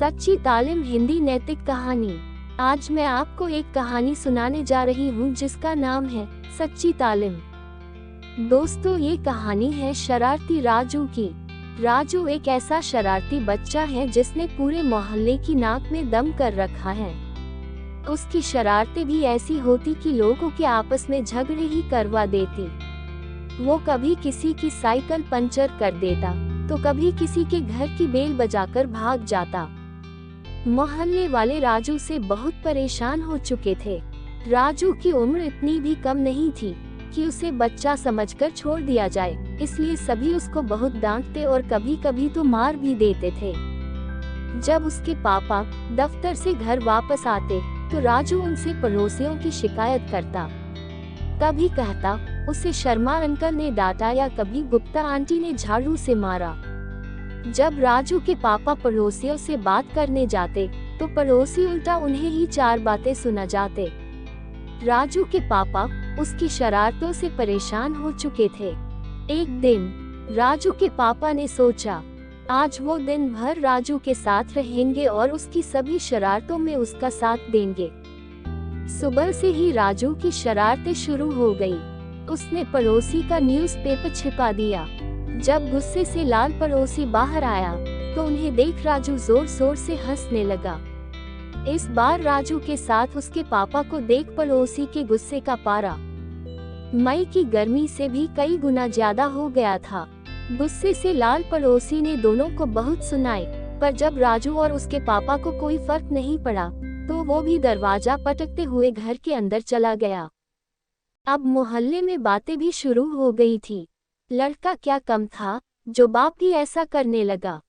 सच्ची तालीम हिंदी नैतिक कहानी। आज मैं आपको एक कहानी सुनाने जा रही हूँ जिसका नाम है सच्ची तालीम। दोस्तों, ये कहानी है शरारती राजू की। राजू एक ऐसा शरारती बच्चा है जिसने पूरे मोहल्ले की नाक में दम कर रखा है। उसकी शरारतें भी ऐसी होती कि लोगों के आपस में झगड़े ही करवा देती। वो कभी किसी की साइकिल पंचर कर देता तो कभी किसी के घर की बेल बजाकर भाग जाता। मोहल्ले वाले राजू से बहुत परेशान हो चुके थे। राजू की उम्र इतनी भी कम नहीं थी कि उसे बच्चा समझकर छोड़ दिया जाए, इसलिए सभी उसको बहुत डांटते और कभी कभी तो मार भी देते थे। जब उसके पापा दफ्तर से घर वापस आते तो राजू उनसे पड़ोसियों की शिकायत करता। कभी कहता उसे शर्मा अंकल ने डांटा या कभी गुप्ता आंटी ने झाड़ू से मारा। जब राजू के पापा पड़ोसियों से बात करने जाते तो पड़ोसी उल्टा उन्हें ही चार बातें सुना जाते। राजू के पापा उसकी शरारतों से परेशान हो चुके थे। एक दिन राजू के पापा ने सोचा आज वो दिन भर राजू के साथ रहेंगे और उसकी सभी शरारतों में उसका साथ देंगे। सुबह से ही राजू की शरारतें शुरू हो गई। उसने पड़ोसी का न्यूज़पेपर छिपा दिया। जब गुस्से से लाल पड़ोसी बाहर आया तो उन्हें देख राजू जोर जोर से हंसने लगा। इस बार राजू के साथ उसके पापा को देख पड़ोसी के गुस्से का पारा मई की गर्मी से भी कई गुना ज्यादा हो गया था। गुस्से से लाल पड़ोसी ने दोनों को बहुत सुनाए, पर जब राजू और उसके पापा को कोई फर्क नहीं पड़ा तो वो भी दरवाजा पटकते हुए घर के अंदर चला गया। अब मोहल्ले में बातें भी शुरू हो गई थी। लड़का क्या कम था जो बाप भी ऐसा करने लगा।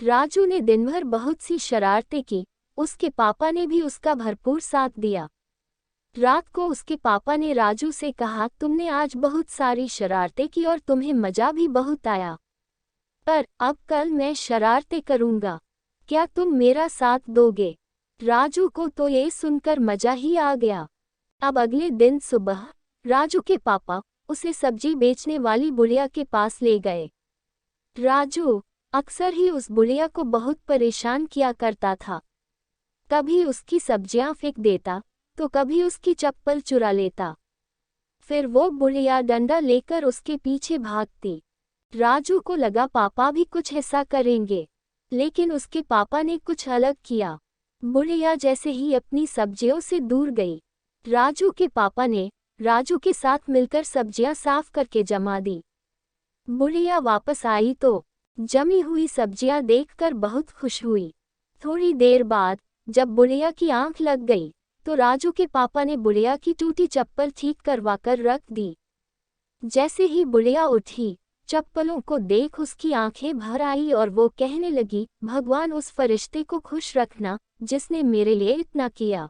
राजू ने दिन भर बहुत सी शरारतें की, उसके पापा ने भी उसका भरपूर साथ दिया। रात को उसके पापा ने राजू से कहा, तुमने आज बहुत सारी शरारतें की और तुम्हें मजा भी बहुत आया, पर अब कल मैं शरारतें करूंगा, क्या तुम मेरा साथ दोगे? राजू को तो ये सुनकर मजा ही आ गया। अब अगले दिन सुबह राजू के पापा उसे सब्जी बेचने वाली बुढ़िया के पास ले गए। राजू अक्सर ही उस बुढ़िया को बहुत परेशान किया करता था। कभी उसकी सब्जियां फेंक देता तो कभी उसकी चप्पल चुरा लेता। फिर वो बुढ़िया डंडा लेकर उसके पीछे भागती। राजू को लगा पापा भी कुछ ऐसा करेंगे, लेकिन उसके पापा ने कुछ अलग किया। बुढ़िया जैसे ही अपनी सब्जियों से दूर गई, राजू के पापा ने राजू के साथ मिलकर सब्जियां साफ करके जमा दी। बुढ़िया वापस आई तो जमी हुई सब्जियां देखकर बहुत खुश हुई। थोड़ी देर बाद जब बुढ़िया की आंख लग गई तो राजू के पापा ने बुढ़िया की टूटी चप्पल ठीक करवाकर रख दी। जैसे ही बुढ़िया उठी, चप्पलों को देख उसकी आंखें भर आई और वो कहने लगी, भगवान उस फरिश्ते को खुश रखना जिसने मेरे लिए इतना किया।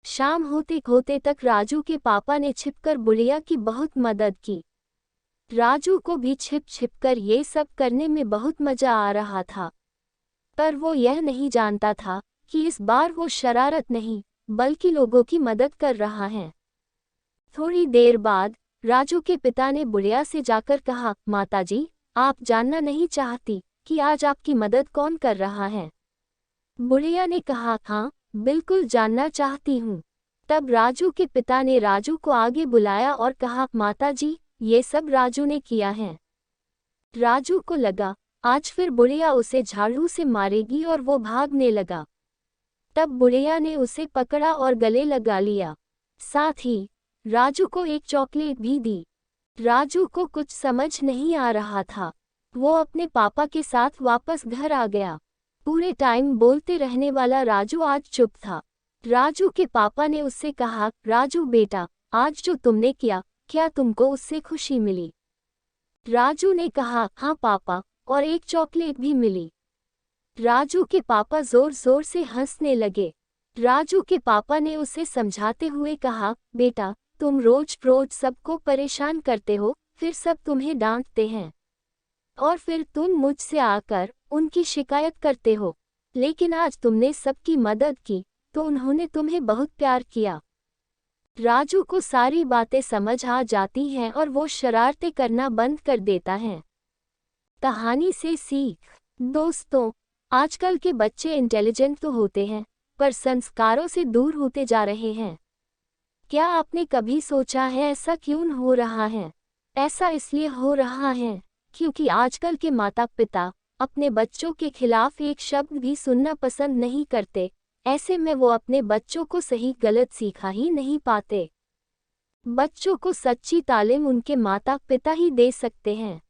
शाम होते होते तक राजू के पापा ने छिपकर बुढ़िया की बहुत मदद की। राजू को भी छिप छिपकर ये सब करने में बहुत मजा आ रहा था, पर वो यह नहीं जानता था कि इस बार वो शरारत नहीं बल्कि लोगों की मदद कर रहा है। थोड़ी देर बाद राजू के पिता ने बुढ़िया से जाकर कहा, माताजी, आप जानना नहीं चाहती कि आज आपकी मदद कौन कर रहा है? बुढ़िया ने कहा, हाँ बिल्कुल जानना चाहती हूँ। तब राजू के पिता ने राजू को आगे बुलाया और कहा, माताजी, ये सब राजू ने किया है। राजू को लगा आज फिर बुढ़िया उसे झाड़ू से मारेगी और वो भागने लगा। तब बुढ़िया ने उसे पकड़ा और गले लगा लिया। साथ ही राजू को एक चॉकलेट भी दी। राजू को कुछ समझ नहीं आ रहा था। वो अपने पापा के साथ वापस घर आ गया। पूरे टाइम बोलते रहने वाला राजू आज चुप था। राजू के पापा ने उससे कहा, राजू बेटा, आज जो तुमने किया, क्या तुमको उससे खुशी मिली? राजू ने कहा, हाँ पापा, और एक चॉकलेट भी मिली। राजू के पापा जोर जोर से हंसने लगे। राजू के पापा ने उसे समझाते हुए कहा, बेटा, तुम रोज रोज सबको परेशान करते हो, फिर सब तुम्हें डांटते हैं और फिर तुम मुझसे आकर उनकी शिकायत करते हो, लेकिन आज तुमने सबकी मदद की तो उन्होंने तुम्हें बहुत प्यार किया। राजू को सारी बातें समझ आ जाती हैं और वो शरारतें करना बंद कर देता है। कहानी से सीख। दोस्तों, आजकल के बच्चे इंटेलिजेंट तो होते हैं, पर संस्कारों से दूर होते जा रहे हैं। क्या आपने कभी सोचा है ऐसा क्यों हो रहा है? ऐसा इसलिए हो रहा है क्योंकि आजकल के माता पिता अपने बच्चों के खिलाफ एक शब्द भी सुनना पसंद नहीं करते। ऐसे में वो अपने बच्चों को सही गलत सिखा ही नहीं पाते। बच्चों को सच्ची तालीम उनके माता पिता ही दे सकते हैं।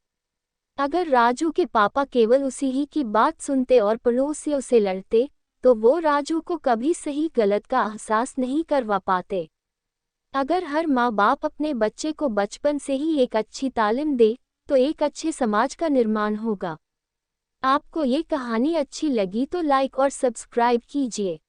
अगर राजू के पापा केवल उसी ही की बात सुनते और पड़ोसियों से लड़ते, तो वो राजू को कभी सही गलत का एहसास नहीं करवा पाते। अगर हर माँ बाप अपने बच्चे को बचपन से ही एक अच्छी तालीम दे, तो एक अच्छे समाज का निर्माण होगा। आपको ये कहानी अच्छी लगी तो लाइक और सब्सक्राइब कीजिए।